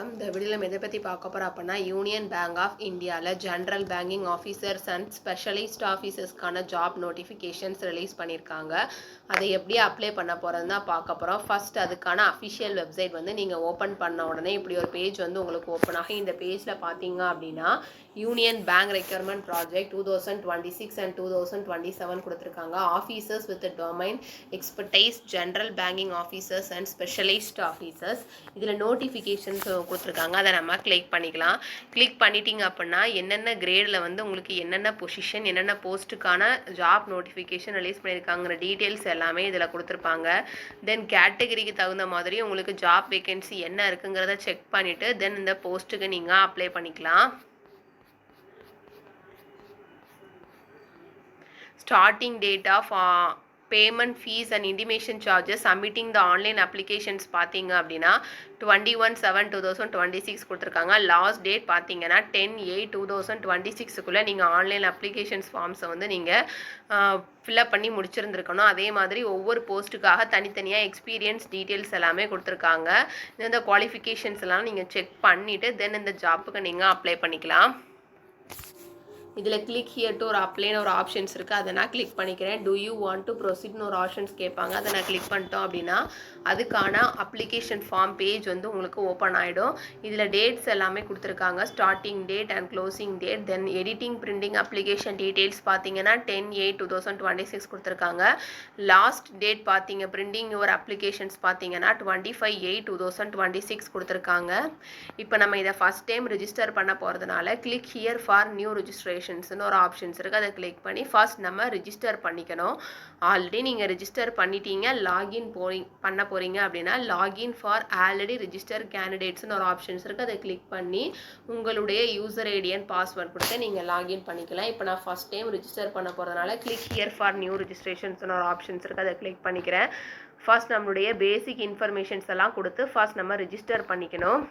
இந்த வீடியோல நம்ம எதை பற்றி பார்க்க போகிறோம் அப்படின்னா யூனியன் பேங்க் ஆஃப் இந்தியாவில் general banking officers and specialist ஆஃபீஸர்ஸ்க்கான ஜாப் நோட்டிஃபிகேஷன்ஸ் ரிலீஸ் பண்ணியிருக்காங்க. அதை எப்படி அப்ளை பண்ண போகிறதுன்னு தான் பார்க்க போகிறோம். ஃபர்ஸ்ட் அதுக்கான அஃபிஷியல் வெப்சைட் வந்து நீங்கள் ஓப்பன் பண்ண உடனே இப்படி ஒரு பேஜ் வந்து உங்களுக்கு ஓப்பன் ஆகி இந்த பேஜில் பார்த்தீங்க அப்படின்னா union bank requirement project 2026 and 2027 கொடுத்துருக்காங்க. Officers with domain expertise general banking officers and specialist officers இதில் நோட்டிஃபிகேஷன்ஸ் கொடுத்துருக்காங்க. அதை நம்ம கிளிக் பண்ணிக்கலாம். கிளிக் பண்ணிட்டீங்க அப்படின்னா என்னென்ன கிரேடில் வந்து உங்களுக்கு என்னென்ன பொசிஷன் என்னென்ன போஸ்ட்டுக்கான ஜாப் நோட்டிஃபிகேஷன் ரிலீஸ் பண்ணியிருக்காங்கிற டீட்டெயில்ஸ் எல்லாமே இதில் கொடுத்துருப்பாங்க. தென் கேட்டகரிக்கு தகுந்த மாதிரி உங்களுக்கு ஜாப் வேகன்சி என்ன இருக்குங்கிறத செக் பண்ணிவிட்டு தென் இந்த போஸ்ட்டுக்கு நீங்கள் அப்ளை பண்ணிக்கலாம். Starting date of payment fees and intimation charges submitting the online applications பார்த்தீங்க அப்படின்னா 21/7/2026 கொடுத்துருக்காங்க. லாஸ்ட் டேட் பார்த்தீங்கன்னா 10/8/2026க்குள்ளே நீங்கள் ஆன்லைன் அப்ளிகேஷன்ஸ் ஃபார்ம்ஸை வந்து நீங்கள் ஃபில்அப் பண்ணி முடிச்சிருந்துருக்கணும். அதே மாதிரி ஒவ்வொரு போஸ்ட்டுக்காக தனித்தனியாக எக்ஸ்பீரியன்ஸ் டீட்டெயில்ஸ் எல்லாமே கொடுத்துருக்காங்க. இந்த குவாலிஃபிகேஷன்ஸ் எல்லாம் நீங்கள் செக் பண்ணிவிட்டு தென் இந்த ஜாப்புக்கு நீங்கள் அப்ளை பண்ணிக்கலாம். இதில் கிளிக் ஹியர் டு ஒரு அப்ளைன்னு ஒரு ஆப்ஷன்ஸ் இருக்குது. அதை நான் கிளிக் பண்ணிக்கிறேன். டூ யூ வாண்ட் டு ப்ரொசீட்னு ஒரு ஆப்ஷன்ஸ் கேட்பாங்க. அதை நான் கிளிக் பண்ணிட்டோம் அப்படின்னா அதுக்கான அப்ளிகேஷன் ஃபார்ம் பேஜ் வந்து உங்களுக்கு ஓப்பன் ஆகிடும். இதில் டேட்ஸ் எல்லாமே கொடுத்துருக்காங்க. Starting date and closing date then editing printing application details பார்த்தீங்கன்னா 10/8/2026 கொடுத்துருக்காங்க. லாஸ்ட் டேட் பார்த்தீங்க பிரிண்டிங் யுவர் அப்ளிகேஷன்ஸ் பார்த்தீங்கன்னா 25/8/2026 கொடுத்துருக்காங்க. இப்போ நம்ம இதை ஃபஸ்ட் டைம் ரிஜிஸ்டர் பண்ண போகிறதுனால கிளிக் ஹியர் ஃபார் நியூ ரிஜிஸ்ட்ரேஷன்ஸ்னு ஒரு ஆப்ஷன்ஸ் இருக்குது. அதை கிளிக் பண்ணி ஃபர்ஸ்ட் நம்ம ரிஜிஸ்டர் பண்ணிக்கணும். ஆல்ரெடி நீங்கள் ரிஜிஸ்டர் பண்ணிட்டீங்க லாகின் பண்ண போகிறீங்க அப்படின்னா லாகின் ஃபார் ஆல்ரெடி ரிஜிஸ்டர் கேண்டிடேட்ஸ்னு ஒரு ஆப்ஷன்ஸ் இருக்குது. அதை கிளிக் பண்ணி உங்களுடைய யூசர் ஐடி அண்ட் பாஸ்வேர்ட் கொடுத்து நீங்கள் லாகின் பண்ணிக்கலாம். இப்போ நான் ஃபர்ஸ்ட் டைம் ரிஜிஸ்டர் பண்ண போகிறதுனால கிளிக் ஹியர் ஃபார் நியூ ரிஜிஸ்ட்ரேஷன்ஸ்னு ஒரு ஆப்ஷன்ஸ் இருக்குது. அதை கிளிக் பண்ணிக்கிறேன். ஃபர்ஸ்ட் நம்மளுடைய பேசிக் இன்ஃபர்மேஷன்ஸ் எல்லாம் கொடுத்து ஃபர்ஸ்ட் நம்ம ரிஜிஸ்டர் பண்ணிக்கணும்.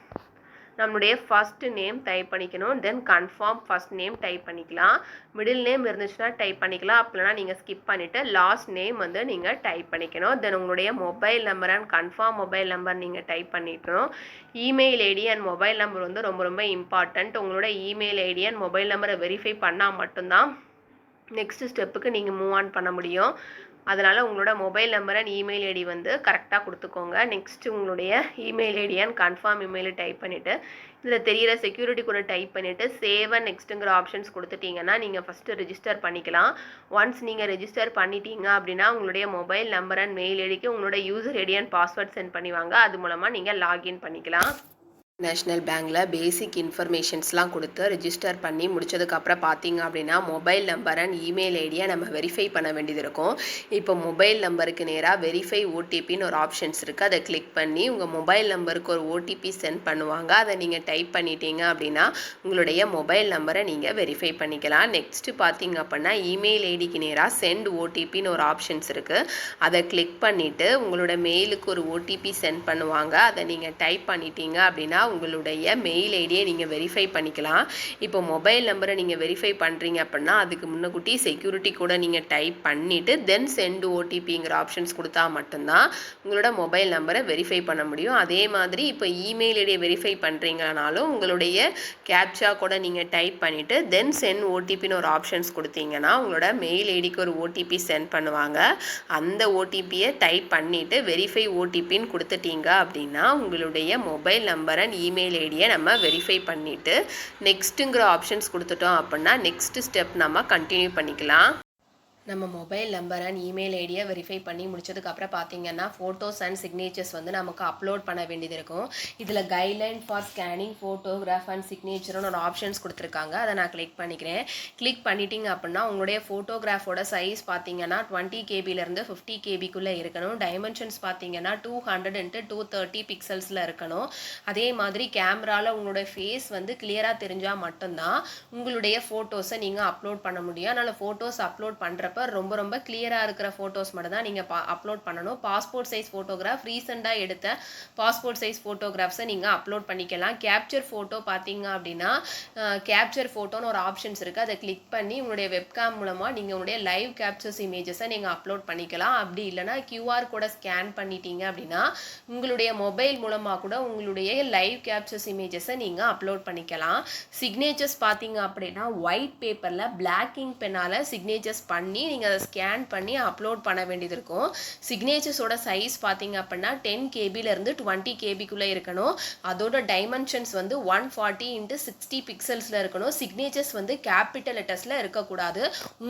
நம்மளுடைய ஃபர்ஸ்ட் நேம் டைப் பண்ணிக்கணும். தென் கன்ஃபார்ம் ஃபர்ஸ்ட் நேம் டைப் பண்ணிக்கலாம். மிடில் நேம் இருந்துச்சுன்னா டைப் பண்ணிக்கலாம். அப்படின்னா நீங்கள் ஸ்கிப் பண்ணிவிட்டு லாஸ்ட் நேம் வந்து நீங்கள் டைப் பண்ணிக்கணும். தென் உங்களுடைய mobile number and confirm mobile number நீங்கள் டைப் பண்ணிக்கணும். Email ID and mobile number வந்து ரொம்ப ரொம்ப இம்பார்ட்டண்ட். உங்களோட இமெயில் ஐடி அண்ட் மொபைல் நம்பரை வெரிஃபை பண்ணால் மட்டும்தான் நெக்ஸ்ட் ஸ்டெப்புக்கு நீங்கள் மூவ் ஆன் பண்ண முடியும். அதனால் உங்களோட mobile number and email ID வந்து கரெக்டாக கொடுத்துக்கோங்க. நெக்ஸ்ட் உங்களுடைய email ID and confirm email type பண்ணிவிட்டு இதில் தெரிகிற செக்யூரிட்டி கூட டைப் பண்ணிவிட்டு சேவ் அண்ட் நெக்ஸ்ட்டுங்கிற ஆப்ஷன்ஸ் கொடுத்துட்டிங்கன்னா நீங்கள் ஃபஸ்ட்டு ரிஜிஸ்டர் பண்ணிக்கலாம். ஒன்ஸ் நீங்கள் ரெஜிஸ்டர் பண்ணிட்டீங்க அப்படின்னா உங்களுடைய மொபைல் நம்பர் அண்ட் மெயில் ஐடிக்கு உங்களோட user ID and password sent பண்ணுவாங்க. அது மூலமாக நீங்கள் லாகின் பண்ணிக்கலாம். நேஷ்னல் பேங்க்கில் பேசிக் இன்ஃபர்மேஷன்ஸ்லாம் கொடுத்து ரிஜிஸ்டர் பண்ணி முடிச்சதுக்கப்புறம் பார்த்தீங்க அப்படின்னா மொபைல் நம்பர் அண்ட் இமெயில் ஐடியை நம்ம வெரிஃபை பண்ண வேண்டியது இருக்கும். இப்போ மொபைல் நம்பருக்கு நேராக வெரிஃபை ஓடிபின்னு ஒரு ஆப்ஷன்ஸ் இருக்குது. அதை கிளிக் பண்ணி உங்கள் மொபைல் நம்பருக்கு ஒரு ஓடிபி சென்ட் பண்ணுவாங்க. அதை நீங்கள் டைப் பண்ணிட்டீங்க அப்படின்னா உங்களுடைய மொபைல் நம்பரை நீங்கள் வெரிஃபை பண்ணிக்கலாம். நெக்ஸ்ட்டு பார்த்தீங்க அப்படின்னா இமெயில் ஐடிக்கு நேராக சென்ட் ஓடிபின்னு ஒரு ஆப்ஷன்ஸ் இருக்குது. அதை கிளிக் பண்ணிவிட்டு உங்களோட மெயிலுக்கு ஒரு ஓடிபி சென்ட் பண்ணுவாங்க. அதை நீங்கள் டைப் பண்ணிட்டீங்க அப்படின்னா உங்களுடைய மெயில் ஐடியை நீங்கள் வெரிஃபை பண்ணிக்கலாம். இப்போ மொபைல் நம்பரை நீங்கள் வெரிஃபை பண்ணுறீங்க அப்படின்னா அதுக்கு முன்னக்கூட்டி செக்யூரிட்டி கூட நீங்கள் டைப் பண்ணிவிட்டு தென் சென்ட் ஓடிபிங்கிற ஆப்ஷன்ஸ் கொடுத்தா மட்டும்தான் உங்களோட மொபைல் நம்பரை வெரிஃபை பண்ண முடியும். அதே மாதிரி இப்போ இமெயில் ஐடியை வெரிஃபை பண்ணுறீங்கனாலும் உங்களுடைய கேப்சா கூட நீங்கள் டைப் பண்ணிவிட்டு தென் சென்ட் ஓடிபின்னு ஒரு ஆப்ஷன்ஸ் கொடுத்தீங்கன்னா உங்களோட மெயில் ஐடிக்கு ஒரு ஓடிபி சென்ட் பண்ணுவாங்க. அந்த ஓடிபியை டைப் பண்ணிவிட்டு வெரிஃபை ஓடிபின்னு கொடுத்துட்டீங்க அப்படின்னா உங்களுடைய மொபைல் நம்பரை இமெயில் ஐடியை நம்ம வெரிஃபை பண்ணிவிட்டு நெக்ஸ்ட்டுங்கிற ஆப்ஷன்ஸ் கொடுத்துட்டோம் அப்படின்னா நெக்ஸ்ட் ஸ்டெப் நம்ம கண்டினியூ பண்ணிக்கலாம். நம்ம மொபைல் நம்பர் அண்ட் இமெயில் ஐடியை வெரிஃபை பண்ணி முடிச்சதுக்கப்புறம் பார்த்தீங்கன்னா ஃபோட்டோஸ் அண்ட் சிக்னேச்சர்ஸ் வந்து நமக்கு அப்லோட் பண்ண வேண்டியது இருக்கும். இதில் guideline for scanning photograph and சிக்னேச்சர்னு ஒரு ஆப்ஷன்ஸ் கொடுத்துருக்காங்க. அதை நான் கிளிக் பண்ணிக்கிறேன். கிளிக் பண்ணிட்டீங்க அப்படின்னா உங்களுடைய ஃபோட்டோகிராஃபோட சைஸ் பார்த்தீங்கன்னா 20 KB-லேருந்து 50 KB-க்குள்ளே இருக்கணும். டைமென்ஷன்ஸ் பார்த்தீங்கன்னா 200x230 பிக்சல்ஸில் இருக்கணும். அதே மாதிரி கேமராவில் உங்களோட ஃபேஸ் வந்து கிளியராக தெரிஞ்சால் மட்டும்தான் உங்களுடைய ஃபோட்டோஸை நீங்கள் அப்லோட் பண்ண முடியும். அதனால் ஃபோட்டோஸ் அப்லோட் பண்ணுற பண்ணுறப்ப ரொம்ப ரொம்ப கிளியராக இருக்கிற ஃபோட்டோஸ் மட்டும் தான் நீங்கள் அப்லோட் பண்ணணும். பாஸ்போர்ட் சைஸ் ஃபோட்டோகிராஃப் ரீசெண்டாக எடுத்த பாஸ்போர்ட் சைஸ் ஃபோட்டோகிராஃப்ஸை நீங்கள் அப்லோட் பண்ணிக்கலாம். கேப்சர் ஃபோட்டோ பார்த்தீங்க அப்படின்னா கேப்சர் ஃபோட்டோன்னு ஒரு ஆப்ஷன்ஸ் இருக்குது. அதை கிளிக் பண்ணி உங்களுடைய வெப்கேம் மூலமாக நீங்கள் உங்களுடைய லைவ் கேப்சர்ஸ் இமேஜஸை நீங்கள் அப்லோட் பண்ணிக்கலாம். அப்படி இல்லைனா QR கோடை ஸ்கேன் பண்ணிட்டீங்க அப்படின்னா உங்களுடைய மொபைல் மூலமாக கூட உங்களுடைய லைவ் கேப்சர்ஸ் இமேஜஸை நீங்கள் அப்லோட் பண்ணிக்கலாம். சிக்னேச்சர்ஸ் பார்த்தீங்க அப்படின்னா ஒயிட் பேப்பரில் பிளாக் இங்க் பென்னால் சிக்னேச்சர்ஸ் பண்ணி நீங்கள் அதை ஸ்கேன் பண்ணி அப்லோட் பண்ண வேண்டியது இருக்கும். சிக்னேச்சர்ஸோட சைஸ் பார்த்தீங்க அப்படின்னா 10 KBலேருந்து 20 KBக்குள்ளே இருக்கணும். அதோட டைமென்ஷன்ஸ் வந்து 140 × 60 பிக்சல்ஸில் இருக்கணும். சிக்னேச்சர்ஸ் வந்து கேபிட்டல் லெட்டர்ஸில் இருக்கக்கூடாது.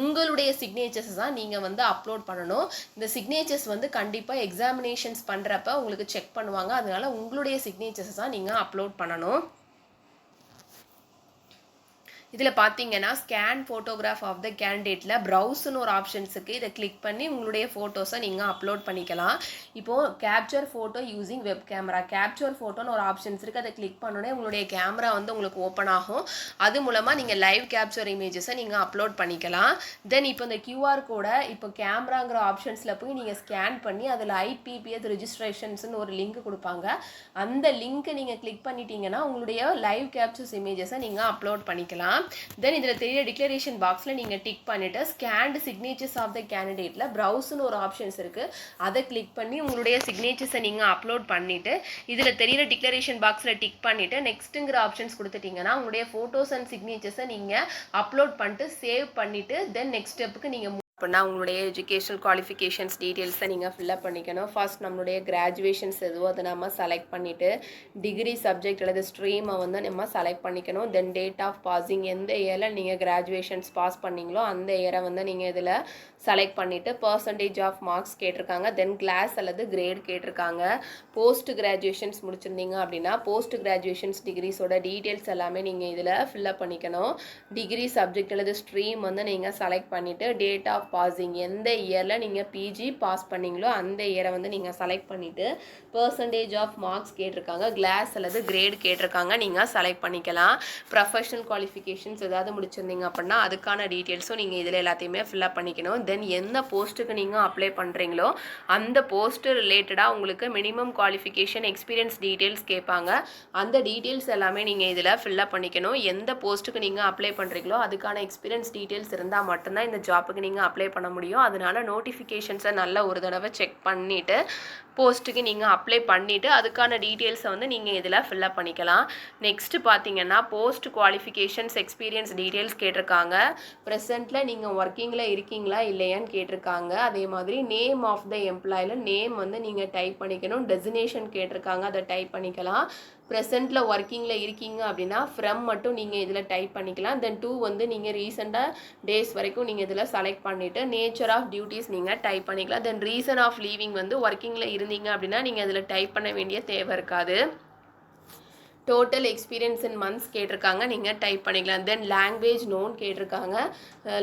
உங்களுடைய சிக்னேச்சர்ஸ் தான் நீங்கள் வந்து அப்லோட் பண்ணணும். இந்த சிக்னேச்சர்ஸ் வந்து கண்டிப்பாக எக்ஸாமினேஷன்ஸ் பண்ணுறப்ப உங்களுக்கு செக் பண்ணுவாங்க. அதனால உங்களுடைய சிக்னேச்சர்ஸ் தான் நீங்கள் அப்லோட் பண்ணணும். இதில் பார்த்தீங்கன்னா ஸ்கேன் ஃபோட்டோகிராஃப் ஆஃப் த கேண்டிடேட்டில் ப்ரௌஸ்னு ஒரு ஆப்ஷன்ஸ் இருக்குது. இதை கிளிக் பண்ணி உங்களுடைய ஃபோட்டோஸை நீங்கள் அப்லோட் பண்ணிக்கலாம். இப்போது capture photo using web camera, capture ஃபோட்டோன்னு ஒரு ஆப்ஷன்ஸ் இருக்குது. அதை கிளிக் பண்ணோடனே உங்களுடைய கேமரா வந்து உங்களுக்கு ஓப்பன் ஆகும். அது மூலமாக நீங்கள் லைவ் கேப்சர் இமேஜஸை நீங்கள் அப்லோட் பண்ணிக்கலாம். தென் இப்போ இந்த QR கோடை இப்போ கேமராங்கிற ஆப்ஷன்ஸில் போய் நீங்கள் ஸ்கேன் பண்ணி அதில் IPPS ரெஜிஸ்ட்ரேஷன்ஸ்னு ஒரு லிங்க் கொடுப்பாங்க. அந்த லிங்க்கை நீங்கள் கிளிக் பண்ணிட்டீங்கன்னா உங்களுடைய லைவ் கேப்சர்ஸ் இமேஜஸை நீங்கள் அப்லோட் பண்ணிக்கலாம். தென் இதில் தெரிய டிக்ளரேஷன் பாக்ஸில் நீங்கள் டிக் பண்ணிவிட்டு ஸ்கேன்டு சிக்னேச்சர்ஸ் ஆஃப் த கேண்டிடேட்டில் ப்ரௌஸ்னு ஒரு ஆப்ஷன்ஸ் இருக்குது. அதை கிளிக் பண்ணி உங்களுடைய சிக்னேச்சர்ஸை நீங்கள் அப்லோட் பண்ணிவிட்டு இதில் தெரியிற டிக்ளரேஷன் பாக்ஸில் டிக் பண்ணிவிட்டு நெக்ஸ்ட்டுங்கிற ஆப்ஷன்ஸ் கொடுத்துட்டிங்கன்னா உங்களுடைய ஃபோட்டோஸ் அண்ட் சிக்னேச்சர்ஸை நீங்கள் அப்லோட் பண்ணிட்டு சேவ் பண்ணிவிட்டு தென் நெக்ஸ்ட் ஸ்டெப்புக்கு நீங்கள் அப்படின்னா உங்களுடைய எஜுகேஷனல் குவாலிஃபிகேஷன்ஸ் டீட்டெயில்ஸை நீங்கள் ஃபில்அப் பண்ணிக்கணும். ஃபர்ஸ்ட் நம்மளுடைய கிராஜுவேஷன்ஸ் எதுவோ அதை நம்ம செலக்ட் பண்ணிவிட்டு டிகிரி சப்ஜெக்ட் அல்லது ஸ்ட்ரீமை வந்து நம்ம செலக்ட் பண்ணிக்கணும். தென் டேட் ஆஃப் பாசிங், எந்த இயரில் நீங்கள் கிராஜுவேஷன்ஸ் பாஸ் பண்ணீங்களோ அந்த இயரை வந்து நீங்கள் இதில் செலக்ட் பண்ணிவிட்டு பர்சன்டேஜ் ஆஃப் மார்க்ஸ் கேட்டிருக்காங்க. தென் கிளாஸ் அல்லது கிரேட் கேட்டிருக்காங்க. போஸ்ட் கிராஜுவேஷன்ஸ் முடிச்சிருந்தீங்க அப்படின்னா போஸ்ட் கிராஜுவேஷன்ஸ் டிகிரிஸோட டீட்டெயில்ஸ் எல்லாமே நீங்கள் இதில் ஃபில்அப் பண்ணிக்கணும். டிகிரி சப்ஜெக்ட் அல்லது ஸ்ட்ரீம் வந்து நீங்கள் செலக்ட் பண்ணிவிட்டு டேட் ஆஃப் பாசிங், எந்த இயரில் நீங்கள் PG பாஸ் பண்ணீங்களோ அந்த இயரை வந்து நீங்கள் செலக்ட் பண்ணிவிட்டு பர்சன்டேஜ் ஆஃப் மார்க்ஸ் கேட்டிருக்காங்க. கிளாஸ் அல்லது கிரேட் கேட்டிருக்காங்க, நீங்கள் செலக்ட் பண்ணிக்கலாம். ப்ரொஃபஷனல் குவாலிஃபிகேஷன்ஸ் ஏதாவது முடிச்சிருந்தீங்க அப்படின்னா அதுக்கான டீட்டெயில்ஸும் நீங்கள் இதில் எல்லாத்தையுமே ஃபில்அப் பண்ணிக்கணும். தென் எந்த போஸ்ட்டுக்கு நீங்கள் அப்ளை பண்ணுறீங்களோ அந்த போஸ்ட்டு ரிலேட்டடாக உங்களுக்கு மினிமம் குவாலிஃபிகேஷன் எக்ஸ்பீரியன்ஸ் டீட்டெயில்ஸ் கேட்பாங்க. அந்த டீட்டெயில்ஸ் எல்லாமே நீங்கள் இதில் ஃபில்அப் பண்ணிக்கணும். எந்த போஸ்ட்டுக்கு நீங்கள் அப்ளை பண்ணுறீங்களோ அதுக்கான எக்ஸ்பீரியன்ஸ் டீட்டெயில்ஸ் இருந்தால் மட்டும்தான் இந்த ஜாப்புக்கு நீங்கள் அப்ளை பண்ண முடியும். அதனால நோட்டிஃபிகேஷன்ஸை நல்ல ஒரு தடவை செக் பண்ணிவிட்டு போஸ்ட்டுக்கு நீங்கள் அப்ளை பண்ணிவிட்டு அதுக்கான டீட்டெயில்ஸை வந்து நீங்கள் இதில் ஃபில்அப் பண்ணிக்கலாம். நெக்ஸ்ட்டு பார்த்தீங்கன்னா போஸ்ட் குவாலிஃபிகேஷன்ஸ் எக்ஸ்பீரியன்ஸ் டீட்டெயில்ஸ் கேட்டிருக்காங்க. ப்ரெசென்ட்டில் நீங்கள் ஒர்க்கிங்கில் இருக்கீங்களா இல்லையான்னு கேட்டிருக்காங்க. அதே மாதிரி நேம் ஆஃப் த எம்ப்ளாயில் நேம் வந்து நீங்கள் டைப் பண்ணிக்கணும். டெசினேஷன் கேட்டிருக்காங்க, அதை டைப் பண்ணிக்கலாம். ப்ரெசென்ட்டில் ஒர்க்கிங்கில் இருக்கீங்க அப்படின்னா ஃப்ரம் மட்டும் நீங்கள் இதில் டைப் பண்ணிக்கலாம். தென் டூ வந்து நீங்கள் ரீசெண்டாக டேஸ் வரைக்கும் நீங்கள் இதில் செலக்ட் பண்ணிவிட்டு நேச்சர் ஆஃப் டியூட்டிஸ் நீங்கள் டைப் பண்ணிக்கலாம். தென் ரீசன் ஆஃப் லீவிங் வந்து ஒர்க்கிங்கில் இருந்தீங்க அப்படின்னா நீங்கள் இதில் டைப் பண்ண வேண்டிய தேவை இருக்காது. டோட்டல் எக்ஸ்பீரியன்ஸ் இன் மந்த்ஸ் கேட்டிருக்காங்க, நீங்கள் டைப் பண்ணிக்கலாம். தென் லாங்குவேஜ் நோன் கேட்டிருக்காங்க.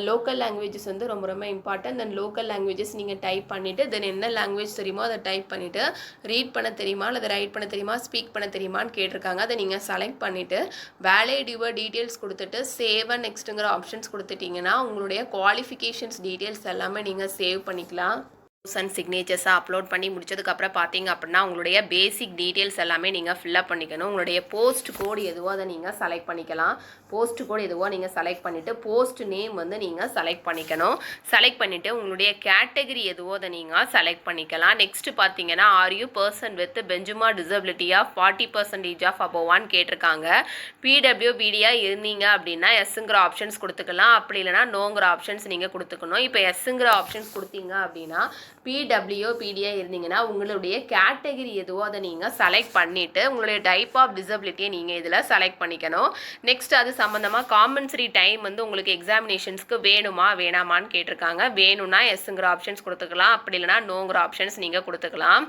லோக்கல் லாங்குவேஜஸ் வந்து ரொம்ப ரொம்ப இம்பார்ட்டன்ட். தென் லோக்கல் லாங்குவேஜஸ் நீங்கள் டைப் பண்ணிவிட்டு தென் என்ன லாங்குவேஜ் தெரியுமோ அதை டைப் பண்ணிவிட்டு ரீட் பண்ண தெரியுமா அல்லது ரைட் பண்ண தெரியுமா ஸ்பீக் பண்ண தெரியுமான்னு கேட்டிருக்காங்க. அதை நீங்கள் செலக்ட் பண்ணிவிட்டு வேலிட் யுவர் டீட்டெயில்ஸ் கொடுத்துட்டு சேவ் அண்ட் நெக்ஸ்ட்டுங்கிற ஆப்ஷன்ஸ் கொடுத்துட்டிங்கன்னா உங்களுடைய குவாலிஃபிகேஷன்ஸ் டீட்டெயில்ஸ் எல்லாமே நீங்கள் சேவ் பண்ணிக்கலாம். அண்ட் சிக்னேச்சர்ஸை அப்லோட் பண்ணி முடிச்சதுக்கப்புறம் பார்த்தீங்க அப்படின்னா உங்களுடைய பேசிக் டீட்டெயில்ஸ் எல்லாமே நீங்கள் ஃபில்அப் பண்ணிக்கணும். உங்களுடைய போஸ்ட் கோடு எதுவோ அதை நீங்கள் செலக்ட் பண்ணிக்கலாம். போஸ்ட் கோடு எதுவோ நீங்கள் செலக்ட் பண்ணிவிட்டு போஸ்ட் நேம் வந்து நீங்கள் செலக்ட் பண்ணிக்கணும். செலக்ட் பண்ணிவிட்டு உங்களுடைய கேட்டகரி எதுவோ அதை நீங்கள் செலக்ட் பண்ணிக்கலாம். நெக்ஸ்ட்டு பார்த்தீங்கன்னா are you person with benchmark disability of 40% of அபோவான்னு கேட்டிருக்காங்க. PWBDயா இருந்தீங்க அப்படின்னா எஸ்ங்கிற ஆப்ஷன்ஸ் கொடுத்துக்கலாம். அப்படி இல்லைனா நோங்கிற ஆப்ஷன்ஸ் நீங்கள் கொடுத்துக்கணும். இப்போ எஸ்ங்கிற ஆப்ஷன்ஸ் கொடுத்தீங்க அப்படின்னா PWBDயா இருந்தீங்கன்னா உங்களுடைய கேட்டகரி எதுவோ அதை நீங்கள் செலக்ட் பண்ணிவிட்டு உங்களுடைய டைப் ஆஃப் டிசபிலிட்டியை நீங்கள் இதில் செலக்ட் பண்ணிக்கணும். நெக்ஸ்ட் அது சம்மந்தமாக காம்பன்சரி டைம் வந்து உங்களுக்கு எக்ஸாமினேஷன்ஸ்க்கு வேணுமா வேணாமான்னு கேட்டிருக்காங்க. வேணும்னா எஸ்ங்கிற ஆப்ஷன்ஸ் கொடுத்துக்கலாம். அப்படி இல்லைனா நோங்கிற ஆப்ஷன்ஸ் நீங்கள் கொடுத்துக்கலாம்.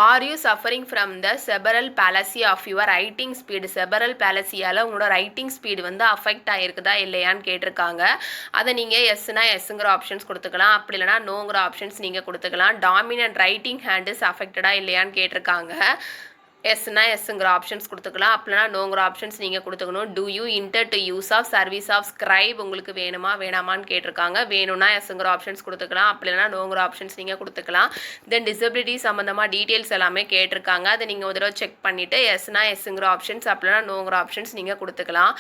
Are you suffering from the cerebral palsy of your writing speed, cerebral பாலசியால் உங்களோட ரைட்டிங் ஸ்பீடு வந்து அஃபெக்ட் ஆகிருக்குதா இல்லையான்னு கேட்டிருக்காங்க. அதை நீங்கள் எஸ்னா எஸ்ங்கிற ஆப்ஷன்ஸ் கொடுத்துக்கலாம். அப்படி இல்லைனா நோங்கிற ஆப்ஷன்ஸ் நீங்கள் கொடுத்துக்கலாம். டாமினன்ட் ரைட்டிங் ஹேண்ட் இஸ் அஃபெக்டடா இல்லையான்னு கேட்டிருக்காங்க. எஸ்னா எஸ்ங்கிற ஆப்ஷன்ஸ் கொடுத்துக்கலாம், அப்படின்னா நோங்கிற ஆப்ஷன்ஸ் நீங்கள் கொடுத்துக்கணும். Do you intend to use of service of scribe உங்களுக்கு வேணுமா வேணாமான்னு கேட்டிருக்காங்க. வேணும்னா எஸ்ங்கிற ஆப்ஷன்ஸ் கொடுத்துக்கலாம், அப்படி இல்லைனா நோங்கிற ஆப்ஷன்ஸ் நீங்கள் கொடுத்துக்கலாம். தென் டிசபிலிட்டி சம்மந்தமாக டீட்டெயில்ஸ் எல்லாமே கேட்டிருக்காங்க, அதை நீங்கள் ஒரு தடவை செக் பண்ணிவிட்டு எஸ்னா எஸ்ங்கிற ஆப்ஷன்ஸ் அப்படின்னா நோங்கிற ஆப்ஷன்ஸ் நீங்கள் கொடுத்துக்கலாம்.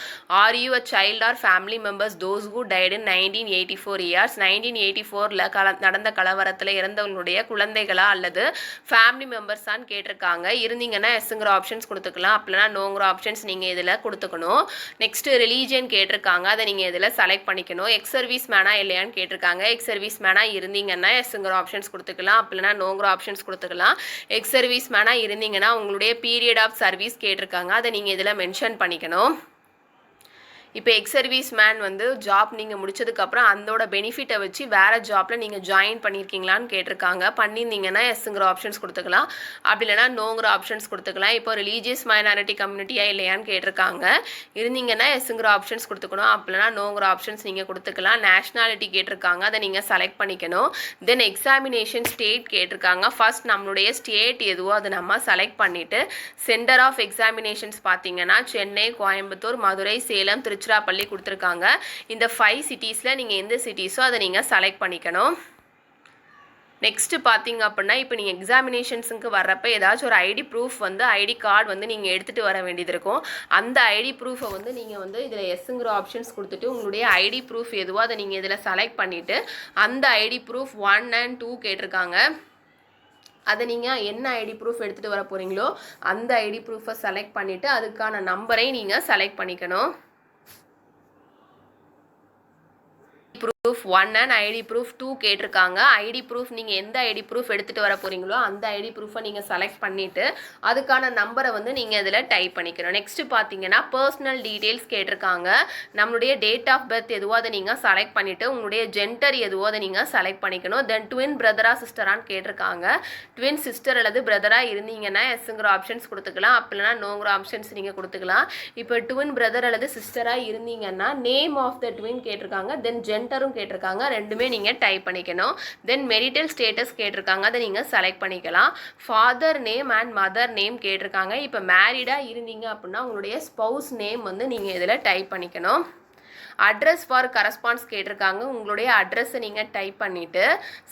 Are you a child or family members those who died in 1984 years 1984 நடந்த கலவரத்தில் இறந்தவங்களுடைய குழந்தைகளா அல்லது ஃபேமிலி மெம்பர்ஸான்னு கேட்டிருக்காங்க. இருந்தீங்கன்னா எஸ்ங்கிற ஆப்ஷன்ஸ் கொடுத்துக்கலாம், அப்படின்னா நோங்கிற ஆப்ஷன்ஸ் நீங்கள் இதில் கொடுத்துக்கணும். நெக்ஸ்ட் ரிலீஜியன் கேட்டிருக்காங்க, அதை நீங்கள் இதில் செலக்ட் பண்ணிக்கணும். எக்ஸ் சர்வீஸ் மேனா இல்லையான்னு கேட்டிருக்காங்க. எக்ஸ் சர்வீஸ் மேனா இருந்தீங்கன்னா எஸ்ங்கிற ஆப்ஷன்ஸ் கொடுத்துக்கலாம், அப்படின்னா நோங்கிற ஆப்ஷன்ஸ் கொடுத்துக்கலாம். எக்ஸ் சர்வீஸ் மேனா இருந்தீங்கன்னா உங்களுடைய பீரியட் ஆஃப் சர்வீஸ் கேட்டிருக்காங்க, அதை நீங்கள் இதில் மென்ஷன் பண்ணிக்கணும். இப்போ எக்ஸ் சர்வீஸ் மேன் வந்து ஜாப் நீங்கள் முடிச்சதுக்கப்புறம் அதோட பெனிஃபிட்டை வச்சு வேறு ஜாப்பில் நீங்கள் ஜாயின் பண்ணியிருக்கீங்களான்னு கேட்டிருக்காங்க. பண்ணியிருந்தீங்கன்னா எஸ்ங்கிற ஆப்ஷன்ஸ் கொடுத்துக்கலாம், அப்படி இல்லைனா நோங்கிற ஆப்ஷன்ஸ் கொடுத்துக்கலாம். இப்போ ரிலீஜியஸ் மைனாரிட்டி கம்யூனிட்டியா இல்லையான்னு கேட்டிருக்காங்க. இருந்தீங்கன்னா எஸ்ங்கிற ஆப்ஷன்ஸ் கொடுத்துக்கணும், அப்படி இல்லைனா நோங்கிற ஆப்ஷன்ஸ் நீங்கள் கொடுத்துக்கலாம். நேஷ்னாலிட்டி கேட்டிருக்காங்க, அதை நீங்கள் செலக்ட் பண்ணிக்கணும். தென் எக்ஸாமினேஷன் ஸ்டேட் கேட்டிருக்காங்க. ஃபர்ஸ்ட் நம்மளுடைய ஸ்டேட் எதுவோ அதை நம்ம செலக்ட் பண்ணிவிட்டு சென்டர் ஆஃப் எக்ஸாமினேஷன்ஸ் பார்த்தீங்கன்னா சென்னை, கோயம்புத்தூர், மதுரை, சேலம், திருச்சிராப்பள்ளி கொடுத்துருக்காங்க. இந்த 5 சிட்டிஸில் நீங்கள் எந்த சிட்டிஸோ அதை நீங்கள் செலக்ட் பண்ணிக்கணும். நெக்ஸ்ட்டு பார்த்தீங்க அப்படின்னா இப்போ நீங்கள் எக்ஸாமினேஷன்ஸுக்கு வர்றப்ப ஏதாச்சும் ஒரு ஐடி ப்ரூஃப் வந்து ஐடி கார்டு வந்து நீங்கள் எடுத்துகிட்டு வர வேண்டியது இருக்கும். அந்த ஐடி ப்ரூஃபை வந்து நீங்கள் வந்து இதில் எஸ்ங்கிற ஆப்ஷன்ஸ் கொடுத்துட்டு உங்களுடைய ஐடி ப்ரூஃப் எதுவோ அதை நீங்கள் இதில் செலக்ட் பண்ணிவிட்டு அந்த ஐடி ப்ரூஃப் 1 and 2 கேட்டிருக்காங்க. அதை நீங்கள் என்ன ஐடி ப்ரூஃப் எடுத்துகிட்டு வர போகிறீங்களோ அந்த ஐடி ப்ரூஃபை செலக்ட் பண்ணிவிட்டு அதுக்கான நம்பரை நீங்கள் செலக்ட் பண்ணிக்கணும். ப்ரூஃப் 1 and ஐடி ப்ரூஃப் 2 கேட்டிருக்காங்க. ஐடி ப்ரூஃப் நீங்கள் எந்த ஐடி ப்ரூஃப் எடுத்துகிட்டு வர போகிறீங்களோ அந்த ஐடி ப்ரூஃபை நீங்கள் செலக்ட் பண்ணிவிட்டு அதுக்கான நம்பரை வந்து நீங்கள் இதில் டைப் பண்ணிக்கணும். நெக்ஸ்ட்டு பார்த்தீங்கன்னா பர்சனல் டீட்டெயில்ஸ் கேட்டிருக்காங்க. நம்மளுடைய டேட் ஆஃப் பர்த் எதுவோ அதை நீங்கள் செலக்ட் பண்ணிவிட்டு உங்களுடைய ஜெண்டர் எதுவோ அதை நீங்கள் செலக்ட் பண்ணிக்கணும். தென் ட்வின் பிரதரா சிஸ்டரான்னு கேட்டிருக்காங்க. ட்வின் சிஸ்டர் அல்லது பிரதராக இருந்தீங்கன்னா எஸ்ங்கிற ஆப்ஷன்ஸ் கொடுத்துக்கலாம், அப்படின்னா நோங்கிற ஆப்ஷன்ஸ் நீங்கள் கொடுத்துக்கலாம். இப்போ ட்வின் பிரதர் அல்லது சிஸ்டராக இருந்தீங்கன்னா நேம் ஆஃப் த ட்வின் கேட்டிருக்காங்க. தென் ஜெண்டரும் கேட்டிருக்காங்க, ரெண்டுமே நீங்கள் டைப் பண்ணிக்கணும். தென் மெரிட்டல் ஸ்டேட்டஸ் கேட்டிருக்காங்க, அதை நீங்கள் செலக்ட் பண்ணிக்கலாம். Father name and mother name கேட்டிருக்காங்க. இப்போ மேரிடாக இருந்தீங்க அப்படின்னா உங்களுடைய ஸ்பௌஸ் நேம் வந்து நீங்கள் இதில் டைப் பண்ணிக்கணும். அட்ரஸ் ஃபார் கரஸ்பான்ஸ் கேட்டிருக்காங்க. உங்களுடைய அட்ரஸை நீங்கள் டைப் பண்ணிவிட்டு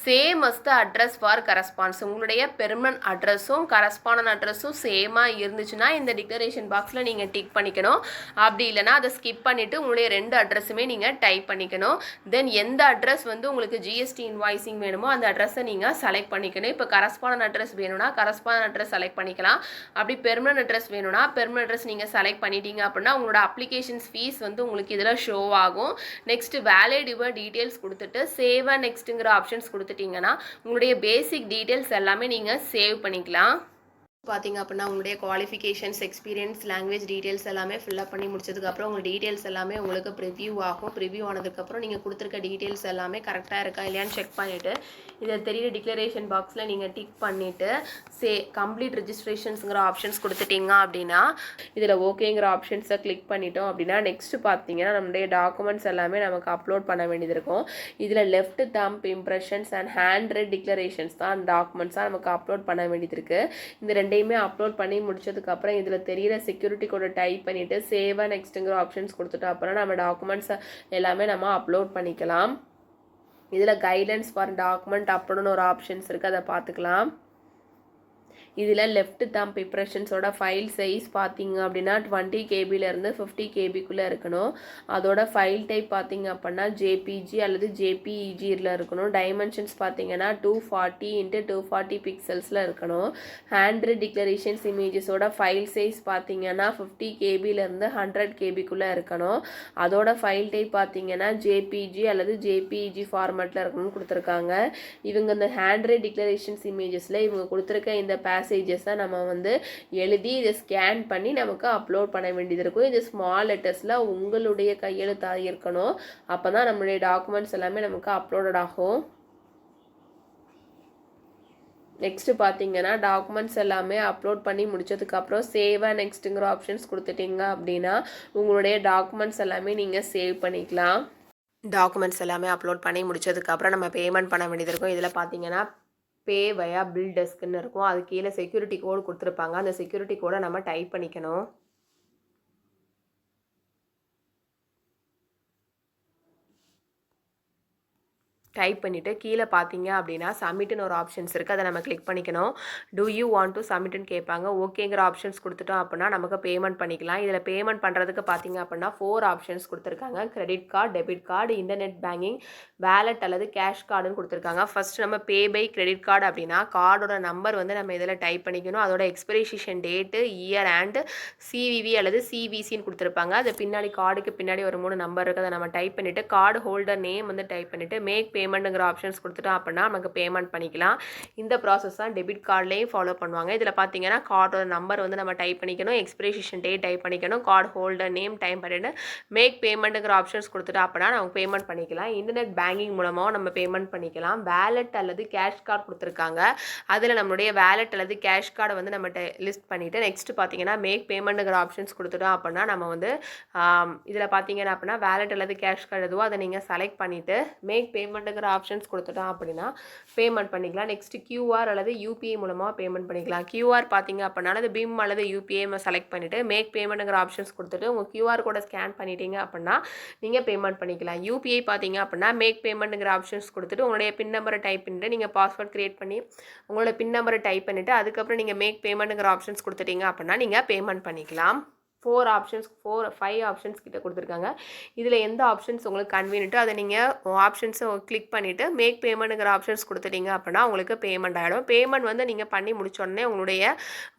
same as the address for correspondence உங்களுடைய பெர்மனன்ட் அட்ரஸும் கரஸ்பாண்டன்ட் அட்ரஸும் சேமாக இருந்துச்சுன்னா இந்த டிக்ளரேஷன் பாக்ஸில் நீங்கள் டிக் பண்ணிக்கணும். அப்படி இல்லைனா அதை ஸ்கிப் பண்ணிவிட்டு உங்களுடைய 2 அட்ரஸுமே நீங்கள் டைப் பண்ணிக்கணும். தென் எந்த அட்ரஸ் வந்து உங்களுக்கு ஜிஎஸ்டி இன்வாய்ஸிங் வேணுமோ அந்த அட்ரஸை நீங்கள் செலக்ட் பண்ணிக்கணும். இப்போ கரஸ்பாண்டன்ட் அட்ரஸ் வேணும்னா கரஸ்பாண்டன்ட் அட்ரஸ் செலக்ட் பண்ணிக்கலாம். அப்படி பெர்மனன்ட் அட்ரஸ் வேணும்னா பெர்மனன்ட் அட்ரஸ் நீங்கள் செலக்ட் பண்ணிட்டீங்க அப்படின்னா உங்களோட அப்ளிகேஷன்ஸ் ஃபீஸ் வந்து உங்களுக்கு இதில் ஷோ ஆகும். நெக்ஸ்ட் வேலிட் யுவர் டீடைல்ஸ் கொடுத்துட்டு சேவ் அண்ட் நெக்ஸ்ட்ங்கிற ஆப்ஷன்ஸ் கொடுத்துட்டீங்கன்னா உங்களுடைய பேசிக் டீடைல்ஸ் எல்லாமே நீங்கள் சேவ் பண்ணிக்கலாம். பார்த்தீங்க அப்படின்னா உங்களுடைய குவாலிஃபிகேஷன்ஸ், எக்ஸ்பீரியன்ஸ், லாங்குவேஜ் டீட்டெயில்ஸ் எல்லாமே ஃபில்அப் பண்ணி முடிச்சதுக்கப்புறம் உங்கள் டீட்டெயில்ஸ் எல்லாமே உங்களுக்கு ப்ரிவ்யூ ஆகும். ப்ரிவ்யூ ஆனதுக்கப்புறம் நீங்கள் கொடுத்துருக்க டீட்டெயில்ஸ் எல்லாமே கரெக்டாக இருக்கா இல்லையான்னு செக் பண்ணிவிட்டு இதை தெரியுற டிக்ளரேஷன் பாக்ஸில் நீங்கள் டிக் பண்ணிவிட்டு கம்ப்ளீட் ரெஜிஸ்ட்ரேஷன்ஸுங்கிற ஆப்ஷன்ஸ் கொடுத்துட்டீங்க அப்படின்னா இதில் ஓகேங்கிற ஆப்ஷன்ஸை கிளிக் பண்ணிட்டோம் அப்படின்னா நெக்ஸ்ட்டு பார்த்தீங்கன்னா நம்மளுடைய டாக்குமெண்ட்ஸ் எல்லாமே நமக்கு அப்லோட் பண்ண வேண்டியது இருக்கும். இதில் left thumb impressions and hand written declarations தான் அந்த டாக்குமெண்ட்ஸாக நமக்கு அப்லோட் பண்ண வேண்டியது இருக்குது. இந்த ரெண்டையுமே அப்லோட் பண்ணி முடிச்சதுக்கப்புறம் இதில் தெரியிற செக்யூரிட்டி கோடை டைப் பண்ணிவிட்டு சேவ் அண்ட் நெக்ஸ்ட்டுங்கிற ஆப்ஷன்ஸ் கொடுத்துட்டோம் அப்புறம் நம்ம டாக்குமெண்ட்ஸ் எல்லாமே நம்ம அப்லோட் பண்ணிக்கலாம். இதில் கைட்லைன்ஸ் ஃபார் டாக்குமெண்ட் அப்லோடுன்னு ஒரு ஆப்ஷன்ஸ் இருக்குது, அதை பார்த்துக்கலாம். இதில் லெஃப்ட் தம்ப் இம்ப்ரெஷன்ஸோட ஃபைல் சைஸ் பார்த்தீங்க அப்படின்னா 20 KBலேருந்து 50 KBக்குள்ளே இருக்கணும். அதோட ஃபைல் டைப் பார்த்தீங்க அப்படின்னா ஜேபிஜி அல்லது ஜேபிஇஜியில் இருக்கணும். டைமென்ஷன்ஸ் பார்த்தீங்கன்னா 240 × 240 பிக்சல்ஸில் இருக்கணும். ஹேண்ட் ரைட் டிக்ளரேஷன்ஸ் இமேஜஸோட ஃபைல் சைஸ் பார்த்தீங்கன்னா 50 KBலேருந்து 100 KBக்குள்ளே இருக்கணும். அதோட ஃபைல் டைப் பார்த்தீங்கன்னா ஜேபிஜி அல்லது ஜேபிஇஜி ஃபார்மேட்டில் இருக்கணும்னு கொடுத்துருக்காங்க. இவங்க இந்த ஹேண்ட் ரைட் டிக்ளரேஷன்ஸ் இமேஜஸில் இவங்க கொடுத்துருக்க இந்த பேசேஜஸை நம்ம வந்து எழுதி இதை ஸ்கேன் பண்ணி நமக்கு அப்லோட் பண்ண வேண்டியது இருக்கும். இது ஸ்மால் லெட்டர்ஸில் உங்களுடைய கையெழுத்தாக இருக்கணும். அப்போ தான் நம்மளுடைய டாக்குமெண்ட்ஸ் எல்லாமே நமக்கு அப்லோடட் ஆகும். நெக்ஸ்ட்டு பார்த்தீங்கன்னா டாக்குமெண்ட்ஸ் எல்லாமே அப்லோட் பண்ணி முடிச்சதுக்கப்புறம் சேவ் அண்ட் நெக்ஸ்ட்டுங்கிற ஆப்ஷன்ஸ் கொடுத்துட்டிங்க அப்படின்னா உங்களுடைய டாக்குமெண்ட்ஸ் எல்லாமே நீங்கள் சேவ் பண்ணிக்கலாம். டாக்குமெண்ட்ஸ் எல்லாமே அப்லோட் பண்ணி முடிச்சதுக்கப்புறம் நம்ம பேமெண்ட் பண்ண வேண்டியது இருக்கும். இதில் பார்த்தீங்கன்னா பே வயா பில் டெஸ்க்ன்னு இருக்கும். அது கீழே செக்யூரிட்டி கோடு கொடுத்துருப்பாங்க. அந்த செக்யூரிட்டி கோடை நம்ம டைப் பண்ணிக்கணும். டைப் பண்ணிவிட்டு கீழே பார்த்தீங்க அப்படின்னா சப்மிட்னு ஒரு ஆப்ஷன்ஸ் இருக்குது. அதை நம்ம கிளிக் பண்ணிக்கணும். டூ யூ வாண்ட் டு சப்மிட்னு கேட்பாங்க. ஓகேங்கிற ஆப்ஷன்ஸ் கொடுத்துட்டோம் அப்படின்னா நமக்கு பேமெண்ட் பண்ணிக்கலாம். இதில் பேமெண்ட் பண்ணுறதுக்கு பார்த்தீங்க அப்படின்னா 4 ஆப்ஷன்ஸ் கொடுத்துருக்காங்க. Credit card, debit card, internet banking, wallet அல்லது கேஷ் கார்டுன்னு கொடுத்துருக்காங்க. ஃபர்ஸ்ட் நம்ம பே பை கிரெடிட் கார்டு அப்படின்னா கார்டோட நம்பர் வந்து நம்ம இதில் டைப் பண்ணிக்கணும். அதோட expression date, year and CVV அல்லது சிவிசின்னு கொடுத்துருப்பாங்க. அது பின்னாடி கார்டுக்கு பின்னாடி ஒரு 3 நம்பர் இருக்குது. அதை நம்ம டைப் பண்ணிவிட்டு கார்டு ஹோல்டர் நேம் வந்து டைப் பண்ணிவிட்டு மேக் பேமெண்ட்டுங்கிற ஆப்ஷன்ஸ் கொடுத்துட்டோம் அப்படின்னா நமக்கு பேமெண்ட் பண்ணிக்கலாம். இந்த ப்ராசஸ் தான் டெபிட் கார்ட்லேயும் ஃபாலோ பண்ணுவாங்க. இதில் பார்த்தீங்கன்னா கார்டோட நம்பர் வந்து நம்ம டைப் பண்ணிக்கணும். எக்ஸ்பிரேஷன் டேட் டைப் பண்ணிக்கணும். கார்டு ஹோல்டர் நேம் டைப் பண்ணிட்டு மேக் பேமெண்ட்டுங்கிற ஆப்ஷன்ஸ் கொடுத்துட்டோம் அப்படின்னா நமக்கு பேமெண்ட் பண்ணிக்கலாம். இன்டர்நெட் பேங்கிங் மூலமாக நம்ம பேமெண்ட் பண்ணிக்கலாம். வேலட் அல்லது கேஷ் கார்டு கொடுத்துருக்காங்க. அதில் நம்மளுடைய வேலட் அல்லது கேஷ் கார்டை வந்து நம்ம லிஸ்ட் பண்ணிவிட்டு நெக்ஸ்ட் பார்த்தீங்கன்னா மேக் பேமெண்ட்டுங்கிற ஆப்ஷன்ஸ் கொடுத்துட்டோம் அப்படின்னா நம்ம வந்து இதில் பார்த்தீங்கன்னா அப்படின்னா வேலட் அல்லது கேஷ் கார்டு எதுவோ அதை நீங்கள் செலக்ட் பண்ணிவிட்டு மேக் பேமெண்ட்டுங்கிற ஆப்ஷன்ஸ் கொடுத்துட்டோம் அப்படின்னா பேமெண்ட் பண்ணிக்கலாம். நெக்ஸ்ட் கியூஆர் அல்லது யூபிஐ மூலமாக பேமெண்ட் பண்ணிக்கலாம். கியூஆர் பார்த்தீங்க அப்படின்னா அது பிம் அல்லது யூபிஐ செலக்ட் பண்ணிவிட்டு மேக் பேமெண்ட்டுங்கிற ஆப்ஷன்ஸ் கொடுத்துட்டு உங்கள் கியூஆர் கோடை ஸ்கேன் பண்ணிட்டீங்க அப்படின்னா நீங்கள் பேமெண்ட் பண்ணிக்கலாம். யூபிஐ பார்த்தீங்க அப்படின்னா மேக் பேமெண்ட்டுங்கிற ஆப்ஷன்ஸ் கொடுத்துட்டு உங்களுடைய பின் நம்பரை டைப் பண்ணிவிட்டு நீங்கள் பாஸ்வேர்ட் கிரியேட் பண்ணி உங்களோட பின் நம்பரை டைப் பண்ணிவிட்டு அதுக்கப்புறம் நீங்கள் மேக் பேமெண்ட்டுங்கிற ஆப்ஷன்ஸ் கொடுத்துட்டீங்க அப்படின்னா நீங்கள் பேமெண்ட் பண்ணிக்கலாம். 5 ஆப்ஷன்ஸ் கிட்ட கொடுத்துருக்காங்க. இதில் எந்த ஆப்ஷன்ஸ் உங்களுக்கு கன்வீனியன்ட்டோ அதை நீங்கள் ஆப்ஷன்ஸை கிளிக் பண்ணிவிட்டு மேக் பேமெண்ட்டுங்கிற ஆப்ஷன்ஸ் கொடுத்துட்டீங்க அப்படின்னா உங்களுக்கு பேமெண்ட் ஆகிடும். பேமெண்ட் வந்து நீங்கள் பண்ணி முடிச்ச உடனே உங்களுடைய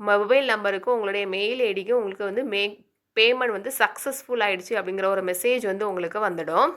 மொபைல் நம்பருக்கும் உங்களுடைய மெயில் ஐடிக்கும் உங்களுக்கு வந்து பேமெண்ட் வந்து சக்ஸஸ்ஃபுல் ஆகிடுச்சு அப்படிங்கிற ஒரு மெசேஜ் வந்து உங்களுக்கு வந்துடும்.